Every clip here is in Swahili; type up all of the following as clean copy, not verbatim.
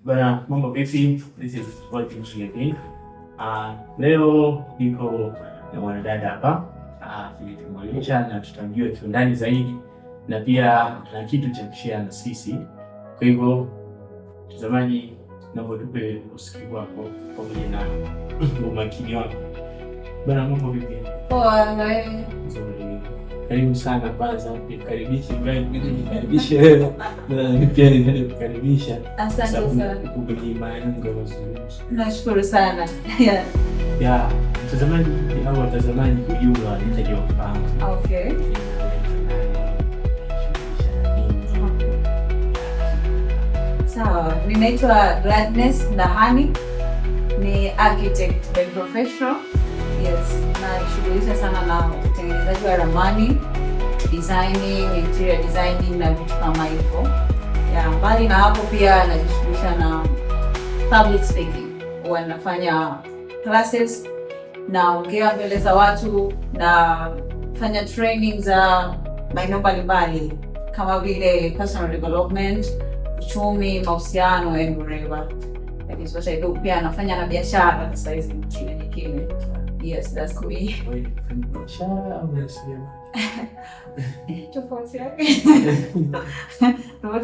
Bana, mambo vipi? This is Walton Shileki. Leo niko na mwanadada hapa tulitambulisha na tutamjua kiundani zaidi na pia na kitu cha kushare na sisi. Kwa hivyo mtazamaji, naomba tupe usikivu wako pamoja na umakini wako. Bana, mambo vipi? Poa, na wewe? Nzuri. Karibu sana kwanza, nikaribishe wewe na pia nikukaribisha. Asante sana. Kukupigia maana Nashukuru sana. Ya, mtazamaji au watazamaji kwa jumla wanahitaji wafahamu. Okay. Sawa, ninaitwa Gladness Ndahani, ni architect by professional. Yes, najishughulisha sana na utengenezaji wa ramani, designing, interior designing na vitu kama hivyo. Ya, mbali na hapo pia najishughulisha na public speaking. Huwa nafanya classes, naongea mbele za watu, na fanya training za maeneo mbalimbali kama vile personal development, uchumi, mahusiano and whatever. That is what I do. Pia nafanya na biashara sasa hizi nyingine. Yes, that's me. Tofauti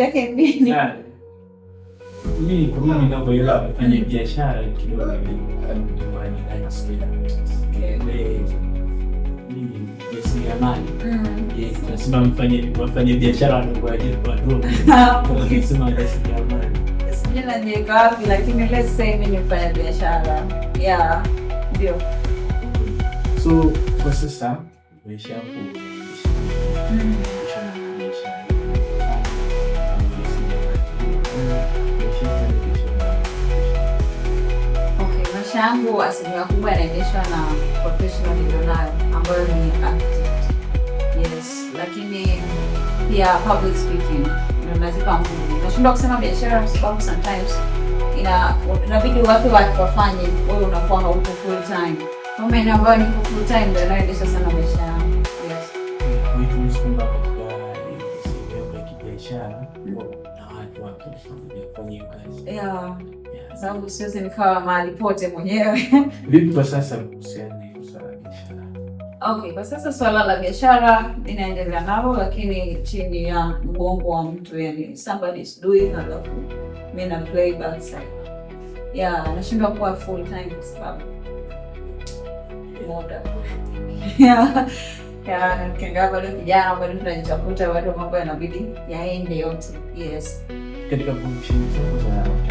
yake ni nini? Mimi ninavyoelewa kufanya biashara kidogo nasema mfanye biashara wadogo. Sijala niweka wapi, lakini let's say mimi nifanya biashara. Yeah, ndio. So kwa sasa maisha yako maisha yangu asilimia kubwa yanaendeshwa na professional nilionayo ambayo ni architect. Yes, lakini pia public speaking ndio nazipa nguvu. Nashindwa kusema biashara kwa sababu sometimes inabidi watu wafanye, wewe unakuwa hauko full time. Kwa maana ambayo ni full time ndio naendesha sana maisha yangu. Yes. Wewe unasema kwa biashara na watu wakifanya kazi. Yeah. Sababu siwezi nikawa mahali pote mwenyewe. Vipi kwa sasa kuhusiana na swala la biashara? Okay, kwa sasa swala la biashara ninaendelea nalo, lakini chini ya mgongo wa mtu, yani somebody is doing, alafu mimi na play backside. Yeah, nashindwa kuwa full time kwa sababu muda. Yeah, kinga bado kijana, bado tunajitafuta, bado mambo yanabidi yaende yote. Yes. Katika function za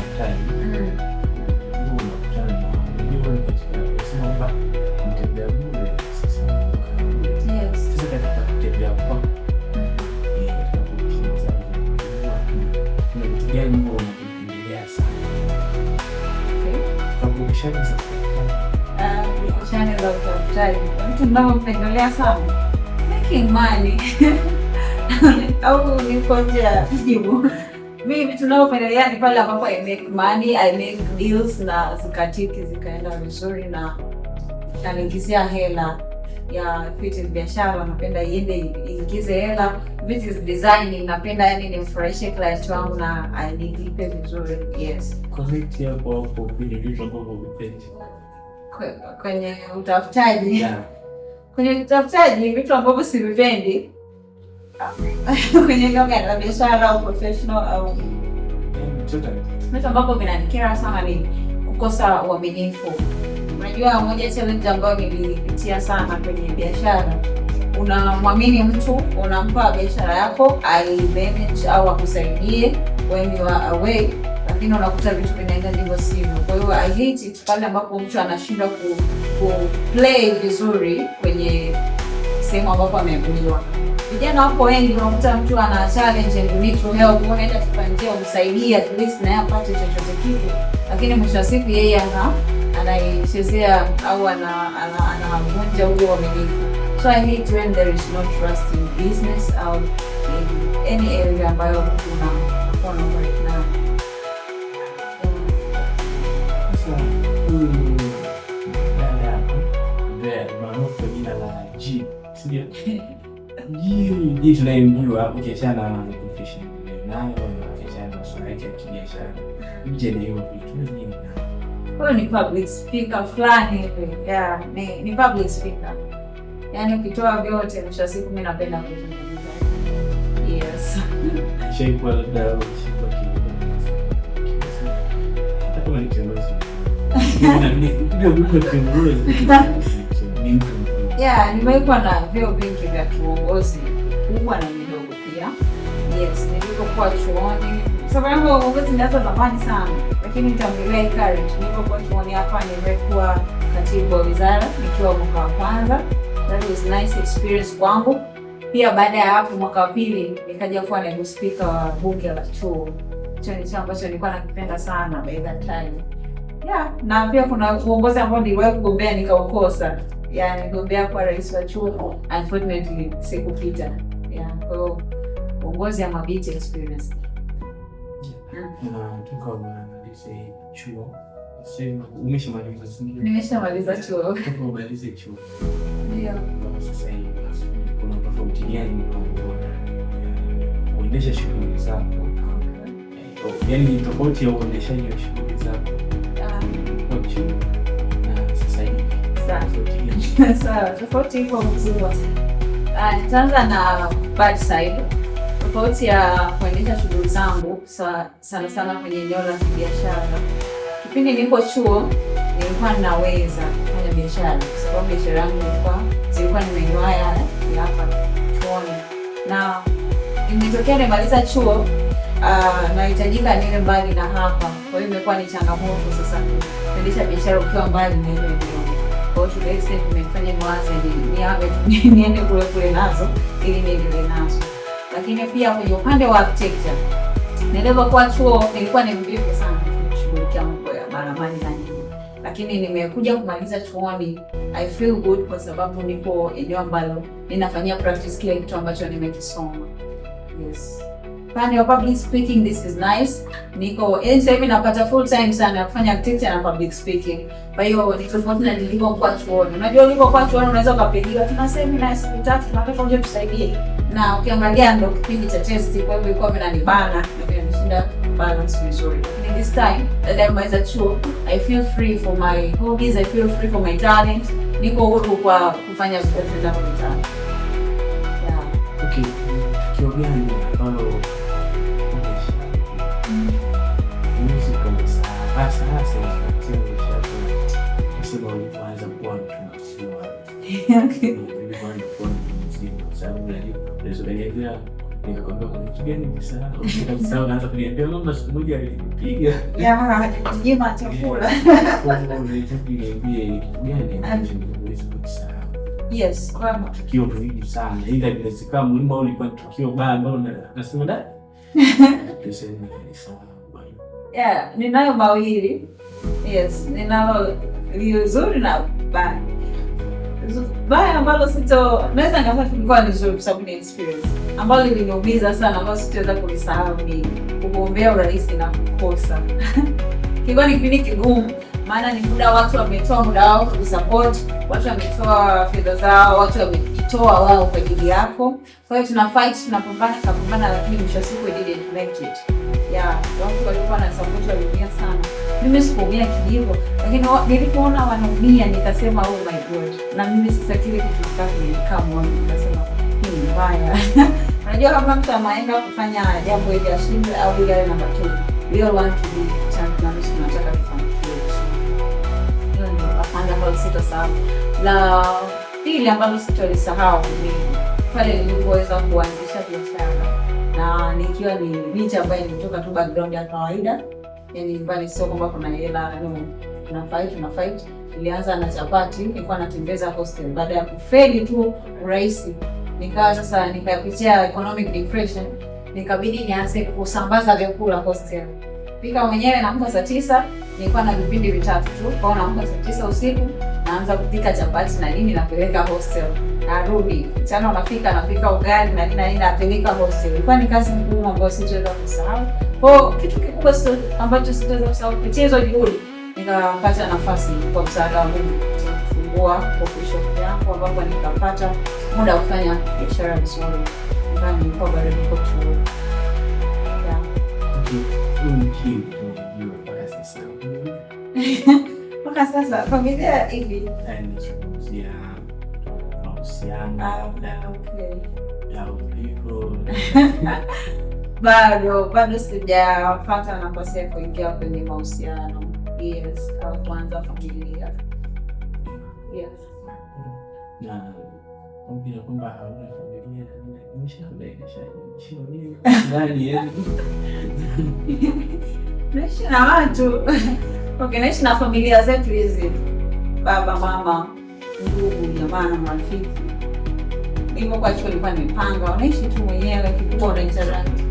utafutaji mtu mnaopendelea sana making money au niko nje ya jibu. Mimi tunaopendelea ni pale ambapo I make money, I make deals na zikatiki zikaenda vizuri na naingizia hela. Ya vitu biashara napenda iende iingize hela. Vitu designing napenda yani nimfurahishe client wangu na anilipe vizuri. Yes. Connect hapo kwenye vitu ambavyo vipendi. Kwenye utafutaji. Yeah. Kwenye utafutaji vitu ambavyo sivipendi. Kwenye lugha la biashara au professional au vitu ambavyo vinanikera sana ni kukosa uaminifu. Unajua moja challenge ambayo nilipitia sana kwenye biashara, unamwamini mtu, unampa biashara yako ai-manage au akusaidie when you are away, lakini unakuta vitu vinaenda ndivyo sivyo. Kwa hiyo I hate it pale ambapo mtu anashindwa play vizuri kwenye sehemu ambapo ameaminiwa. Vijana wapo wengi, unakuta mtu ana challenge and you need to help, unaenda kupangia umsaidie at least na yeye apate chochote kitu, lakini mwisho wa siku yeye anaichezea au anavunja ule uaminifu. So I hate when there is no trust in business or in any area ambayo kuna work now. Tunayemjua ukiachana na profession nayo ukiachana na swala ya kibiashara. nje na hiyo vitu nini? Huyo ni public speaker fulani hivi. Yeah, ni public speaker. Yaani ukitoa vyote mwisho siku mimi napenda kuzungumza. Yes. Shaikuwa labda shaikuwa hata kama ni kiongozi. Yeah, nimekuwa na vyeo vingi vya kiongozi kubwa na midogo pia. Yes, nilipokuwa chuoni. Sababu uongozi nilianza zamani sana, lakini nitaongelea courage. Nilipokuwa chuoni hapa nimekuwa katibu wa wizara nikiwa mwaka wa kwanza. That was nice experience kwangu. Pia baada ya hapo mwaka wa pili nikaja kuwa naibu speaker wa bunge la chuo. Hicho ni chama ambacho nilikuwa nakipenda sana by that time. Yeah, na pia kuna uongozi ambao niliwahi kugombea nikaukosa. Yeah, nigombea kwa rais wa chuo. Unfortunately sikupita. Yeah, kwa hiyo uongozi ama big experience. Tumalize chuo. Sema umeshamaliza chuo? Nimeshamaliza chuo. Umalize chuo. Ndio. Sasa hivi kuna tofauti gani kuendesha shughuli zako? Yaani tofauti ya uendeshaji wa shughuli zako kwa chuo na sasa hivi. Sawa, tofauti iko kubwa. Nitaanza na bad side. Tofauti ya kuendesha shughuli zangu sana sana kwenye eneo la biashara. Kipindi nilipo chuo nilikuwa naweza kufanya biashara kwa sababu biashara yangu zilikuwa nimenyoa hapa chuoni. Na imetokea nimaliza chuo nahitajika niwe mbali na hapa. Kwa hiyo imekuwa ni changamoto sasa kuendesha biashara ukiwa mbali na ile eneo. Kwa hiyo today nimefanya mwanzo niende kule nazo ili niendelee nazo. Lakini pia kwenye upande wa architecture nilipokuwa chuo nilikuwa ni mvivu sana kushughulikia mambo ya barabara na nini. Lakini nimekuja kumaliza chuoni I feel good kwa sababu nipo eneo ambalo ninafanyia practice kile kitu ambacho nimekisoma. Yes. Upande wa public speaking this is nice. Sasa hivi napata full time sana ya kufanya architecture na public speaking. Kwa hiyo ni tofauti na nilipokuwa chuoni. Unajua ulipokuwa chuoni unaweza ukapigiwa tuna seminar siku 3 tunataka uje tusaidie. Na ukiangalia ndo kipindi cha test kwa hiyo ilikuwa inanibana na pia nishinda balance vizuri. Lakini this time that I'm as chuo I feel free for my hobbies, I feel free for my talent. Niko huru kwa kufanya vitu vyangu vitano. Yeah. Okay. Tukio gani ambalo hasa kusema ulipoanza kuwa mtu mzima. Ulipoanza kuwa mtu mzima sababu nilizobelea nikakwambia kuna kitu gani nikasahau naanza kuniambia mama siku moja alinipiga. Jima chakula. Niambie kitu gani ambacho niwezi kusahau. Yes, kwa tukio muhimu sana. Ila inawezekana muhimu au ilikuwa tukio baya ambalo nasema da. Tuseme ni sawa. Yeah, ninayo mawili. Yes, ninalo zuri na baya. Baya ambalo naweza ngasema kulikuwa ni zuri kwa sababu ni experience. Ambalo liliniumiza sana ambalo sitaweza kulisahau ni kugombea urais na kukosa. Kilikuwa ni kipindi kigumu maana ni muda watu wametoa muda wao kusupport, watu wametoa fedha zao, watu wamejitoa wao kwa ajili yako. Kwa hiyo tunapambana lakini mwisho wa siku it didn't make it. Yeah, watu walikuwa na support waliumia sana. Mimi sikuumia kijivo, lakini nilipoona wanaumia nikasema oh my god. Na mimi sasa kile kitu kama nikasema hii ni mbaya. Unajua kama mtu anaenda kufanya jambo ili ashinde au ili awe namba 2. We all want to be champion na tunataka kufanikiwa. Hiyo ndio afanya kwa sitosahau. La pili ambalo sitolisahau ni pale nilipoweza kuanzisha biashara. Na nikiwa ni binti ambaye nilitoka tu background ya kawaida. Yaani nyumbani sio kwamba kuna hela, tuna fight. Nilianza na chapati, nilikuwa natembeza hostel. Baada ya kufeli tu urahisi, nikawa sasa nikapitia economic depression, nikabidi nianze kusambaza vyakula hostel. Pika mwenyewe naamka saa 9, nilikuwa na vipindi vitatu tu. Kwa hiyo naamka saa 9 usiku, naanza kupika chapati na nini napeleka hostel. Narudi, mchana napika ugali na nini napeleka hostel. Ilikuwa ni kazi ngumu ambayo sitaweza kusahau. Kwa kitu kikubwa ambacho sitaweza kusahau kupitia hizo juhudi, nikapata nafasi kwa msaada wa Mungu kufungua coffee shop yangu ambapo nikapata muda wa kufanya biashara vizuri. Nilikuwa bado niko chuo. Yeah. Mpaka sasa familia hivi nazungumzia mahusiano ya uliko. Bado sijapata nafasi ya kuingia kwenye mahusiano. Yes, au kuanza familia. Yes. Na ongea kwamba hauna familia naishi na watu. Okay, naishi na familia zetu hizi, baba, mama, ndugu, jamaa na marafiki. Hivyo kwa hiyo nilikuwa nimepanga, unaishi tu mwenyewe, kikubwa una interact.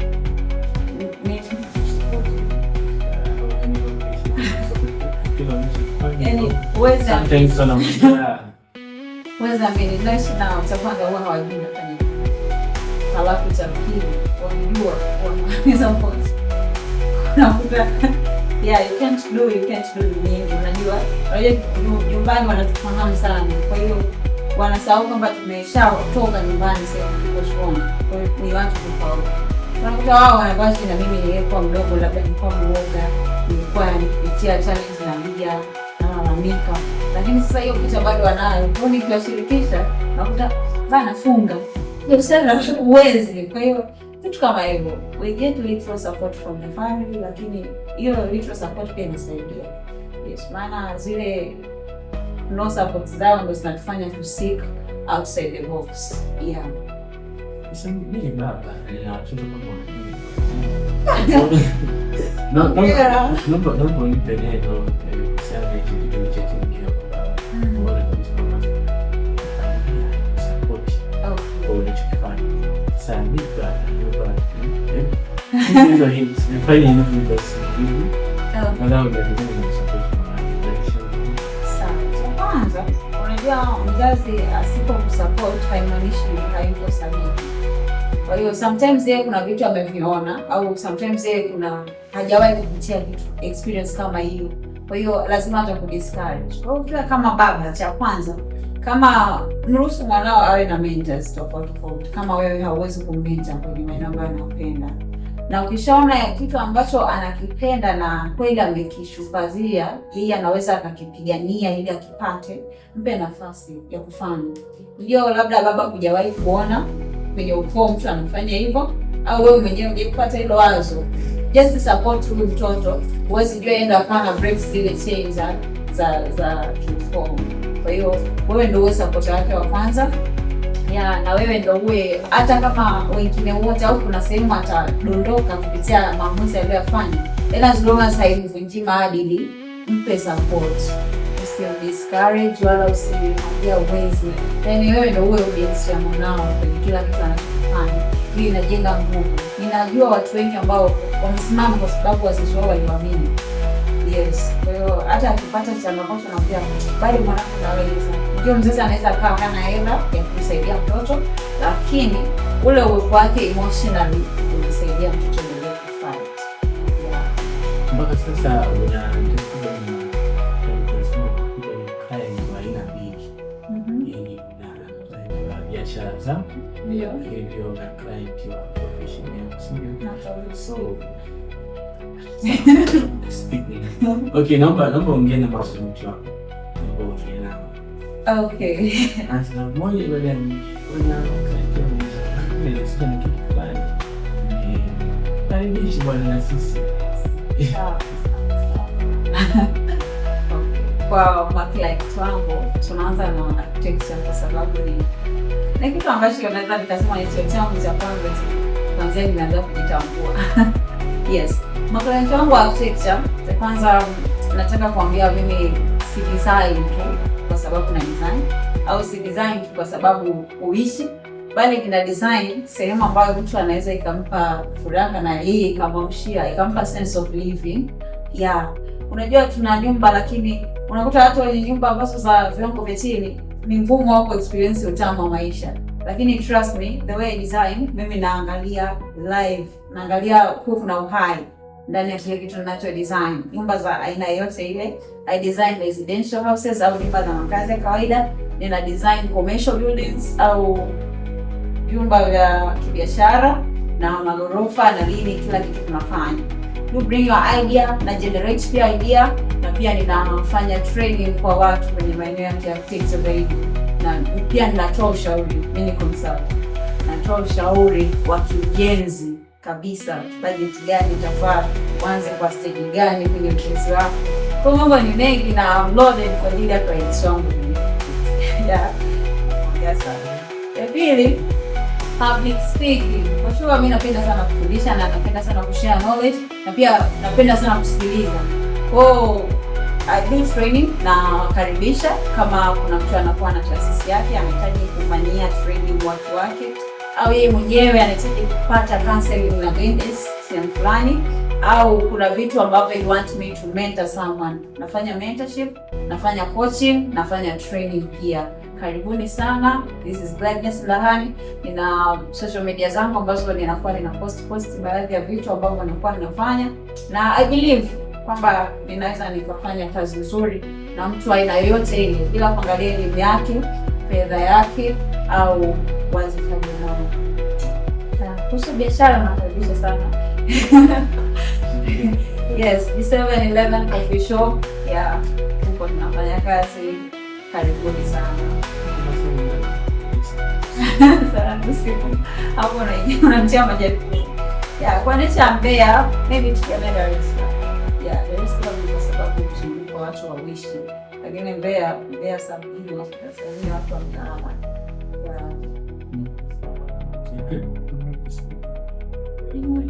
Yaani weza mimi naishi na utapanga huwa hawajui nafanya nini. Halafu cha pili wanajua wanaweza mpozi. Unakuta you can't do nini, unajua nyumbani wanatufahamu sana, kwa hiyo wanasahau kwamba tumeshatoka nyumbani sasa tuko shule. Kwa hiyo ni watu tofauti. Unakuta wao wanabaki na mimi nilikuwa mdogo, labda nilikuwa mwoga, nilikuwa nipitia challenge na Lia na malalamika, lakini sasa hiyo kitu bado wanayo. Kwa hiyo nikiwashirikisha nakuta bana funga hiyo sana uwezi. Kwa hiyo vitu kama hivyo, we get little support from the family, lakini hiyo little support pia inasaidia. Yes, maana zile no support zao ndio zinatufanya to seek outside the box. Yeah. Mimi baba na watoto kama no nipe neno sana kitu cha kingia kwa bora kabisa kama support au unachokifanya sana nipa hizo hints nifanye nini basi na ndio support sana. Kwanza unajua mzazi asipokusupport haimaanishi hayuko sahihi. Kwa hiyo sometimes yeye kuna vitu ameviona, au sometimes yeye kuna hajawahi kupitia vitu experience kama hiyo. Kwa hiyo lazima atakudiscourage. Kwa hiyo kama baba, cha kwanza, kama mruhusu mwanao awe na mentors tofauti. Kama wewe hauwezi kummentor kwenye maeneo ambayo anapenda, na ukishaona kitu ambacho anakipenda na kweli amekishukazia, yeye anaweza akakipigania ili akipate, mpe nafasi ya kufanya. Ndio labda baba hujawahi kuona kwenye ukoo mtu anafanya hivyo, au wewe mwenyewe hujapata hilo wazo, just support huyu mtoto. Huwezi jua enda kana breaks zile chains za kiukoo. Kwa hiyo wewe ndio uwe support wake wa kwanza. Na wewe ndio uwe, hata kama wengine wote au kuna sehemu atadondoka kupitia maamuzi aliyofanya, ila ziloma haimvunji maadili, mpe support. Discourage wala usimwambie uwezi. Yaani wewe ndio uwe audience ya mwanao kwenye kila kitu anachofanya. Hii inajenga nguvu. Ninajua watu wengi ambao wamesimama kwa sababu wazazi wao waliwaamini. Yes. Kwa hiyo hata akipata changamoto na pia bali mwanangu anaweza. Ndio mzazi anaweza kaa hana hela ya kumsaidia mtoto, lakini ule uwepo wake emotionally unasaidia mtoto mwenyewe kufight. Yeah. Mpaka sasa biashara za ndio hivyo na client wa professional so speaking. Okay, naomba ongea na mtu wako. Okay. Asante moja bwana client sana kitu fulani. Karibu bwana na sisi. Kwa client wangu tunaanza na architecture kwa sababu ni kitu ambacho naweza nikasema ni changu cha kwanza nimeanza kujitambua. Yes. Client wangu wa architecture, kwanza nataka kuambia mimi si design tu kwa sababu na design, au si design tu kwa sababu uishi, bali kina design sehemu ambayo mtu anaweza ikampa furaha na yeye ikamwamshia, ikampa sense of living. Yeah. Unajua tuna nyumba, lakini unakuta watu wenye nyumba ambazo za viwango vya chini ni ngumu wao experience utamu wa maisha. Lakini trust me, the way I design, mimi naangalia live, naangalia kuna uhai ndani ya kile kitu ninacho design. Nyumba za aina yote ile, I design residential houses au nyumba za makazi ya kawaida, nina design commercial buildings au vyumba vya kibiashara na magorofa na nini, kila kitu tunafanya. you bring your idea na generate pia idea, na pia ninafanya training kwa watu kwenye maeneo ya architecture zaidi, na pia ninatoa ushauri. Mimi ni consultant, natoa ushauri wa kiujenzi kabisa, budget gani itafaa, uanze kwa stage gani kwenye ujenzi wako. Kwa mambo ni mengi na loaded kwa ajili ya clients wangu. Yeah. Yes. Ya pili, public speaking. Kwa sure mimi napenda sana kufundisha na napenda sana kushare knowledge, na pia napenda sana kusikiliza. Kwa I do training na karibisha, kama kuna mtu anakuwa na taasisi yake anahitaji kufanyia training watu wake, au yeye mwenyewe anahitaji kupata counseling na guidance sehemu fulani, au kuna vitu ambavyo you want me to mentor someone. Nafanya mentorship, nafanya coaching, nafanya training pia. Karibuni sana. This is Gladness Lahani. Nina social media zangu ambazo ninakuwa post baadhi ya vitu ambavyo ninakuwa ninafanya, na I believe kwamba ninaweza nikafanya kazi nzuri na mtu aina yoyote ile bila kuangalia elimu yake, fedha yake au wazifa nao. Kuhusu biashara nakaribisha sana. Yes, December 11 coffee shop. Yeah, huko tunafanya kazi. Karibuni sana. Sana usiku. Hapo unamtia majaribu. Yeah, kwa nini Mbeya? Maybe tukienda Dar es Salaam. Yeah, Dar es Salaam kwa sababu kwa watu wa wishi. Lakini Mbeya sabini na Tanzania watu wa mtaani.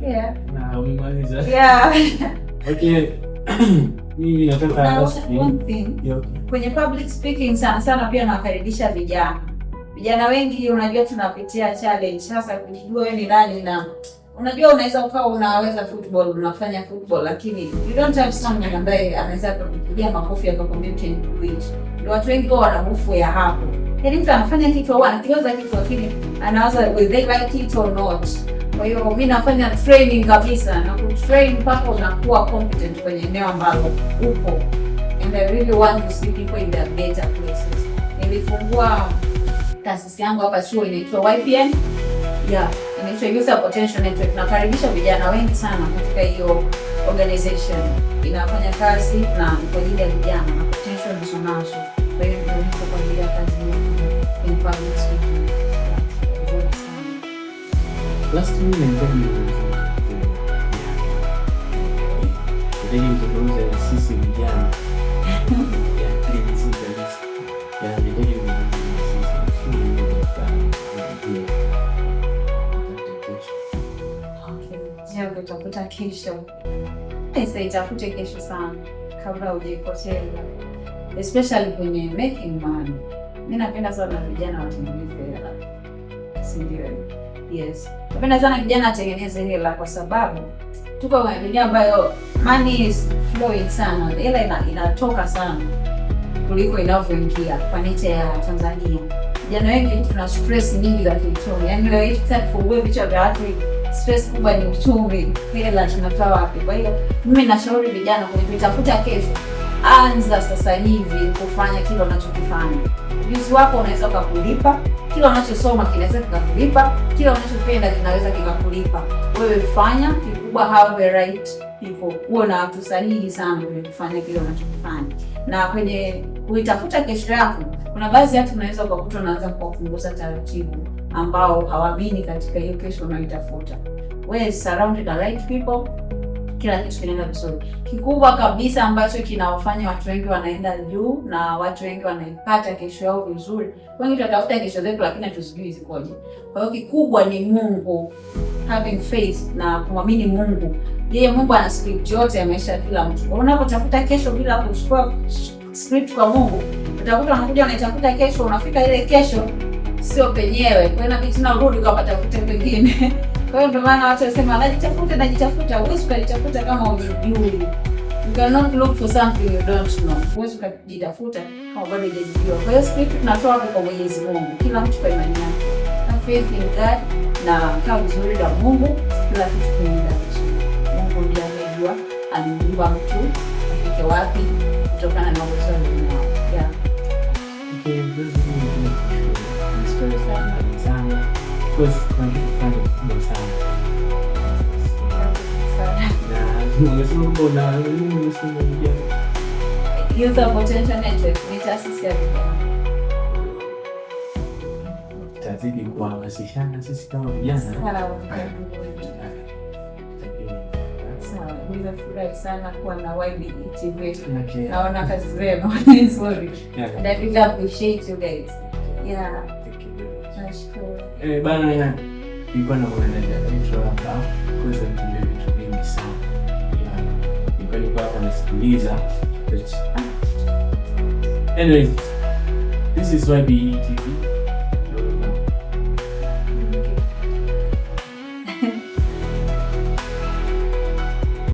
Yeah. Na umemaliza. Yeah. Okay. Mimi nataka kwenye public speaking sana pia nawakaribisha vijana. Vijana wengi unajua tunapitia challenge sasa kujijua wewe ni nani, na unajua unaweza ukawa unaweza football, unafanya football, lakini you don't have someone ambaye anaweza kukupigia makofi akakwambia can do it. Ndio watu wengi wana hofu ya hapo. Yaani mtu anafanya kitu au anakiwaza kitu lakini anawaza will they like it or not. Kwa hiyo mimi nafanya training kabisa na kutrain mpaka unakuwa competent kwenye eneo ambalo upo. And I really want to see people in their better places. Nilifungua taasisi yangu hapa chuo inaitwa YPN. Yeah, inaitwa Youth Potential Network. Nakaribisha vijana wengi sana katika hiyo organization. Inafanya kazi na kwa ajili ya vijana na potential nazo. Kwa hiyo ndio niko kwa ajili ya kazi in public speaking. Last week nilizungumza sisi vijana. Utakuta kesho. Itafute kesho sana kabla hujaipoteza. Especially kwenye making money. Mimi napenda sana vijana watengeneze hela. Si ndio? Yes. Napenda sana vijana watengeneze hela kwa sababu tuko kwenye dunia ambayo money is flowing sana. Hela inatoka sana kuliko inavyoingia kwa nchi ya Tanzania. Vijana wengi tuna stress nyingi za kiuchumi. Yaani leo hii tutakufungue vichwa vya watu, stress kubwa ni uchumi. Hela tunatoa wapi? Kwa hiyo mimi nashauri vijana kutafuta kesho. Anza sasa hivi kufanya kile unachokifanya. Ujuzi wako unaweza kukulipa, kile unachosoma kinaweza kukulipa, kile unachopenda kinaweza kikakulipa. Wewe fanya kikubwa, have the right people. Uwe na watu sahihi sana kwenye kufanya kile unachokifanya. Na kwenye kuitafuta kesho yako, kuna baadhi ya watu unaweza kukuta unaanza kupunguza taratibu ambao hawaamini katika hiyo kesho unayoitafuta. Wewe surrounded the right people, kila kitu kinaenda vizuri. Kikubwa kabisa ambacho kinawafanya watu wengi wanaenda juu na watu wengi wanaipata kesho yao vizuri. Wengi tunatafuta kesho zetu lakini hatujui zikoje. Kwa hiyo kikubwa ni Mungu, having faith na kumwamini Mungu. Yeye Mungu ana script yote ya maisha ya kila mtu. Unapotafuta kesho bila kuchukua script kwa Mungu, utakuta unakuja unaitafuta kesho, unafika ile kesho sio penyewe. Kwa hiyo inabidi tena urudi ukapatafuta pengine. Kwa hiyo ndio maana watu wasema najitafuta. Huwezi kujitafuta kama hujijui. You cannot look for something you don't know. Huwezi kujitafuta kama bado hujajijua. Kwa hiyo script tunatoa kwa Mwenyezi Mungu. Kila mtu kwa imani yake. Have faith in God na kaa vizuri na Mungu, kila kitu kinaenda vizuri. Mungu ndiye anayejua alimjua mtu afike wapi kutokana na uwezo wake. Yeah. Okay, nashukuru sana. Kwa kufanya kubwa sana. Youth Potential Network ni taasisi ya vijana. Tazidi kuhamasishana sisi kama vijana. Nimefurahi sana kuwa na YBE TV. Naona kazi zenu ni nzuri. And I really appreciate you guys. Yeah. Nashukuru. Bana, nilikuwa na mwanadada intro hapa kuweza kutumia vitu vingi sana. Nilikuwa hapa nasikiliza. Anyway, this is YBE TV.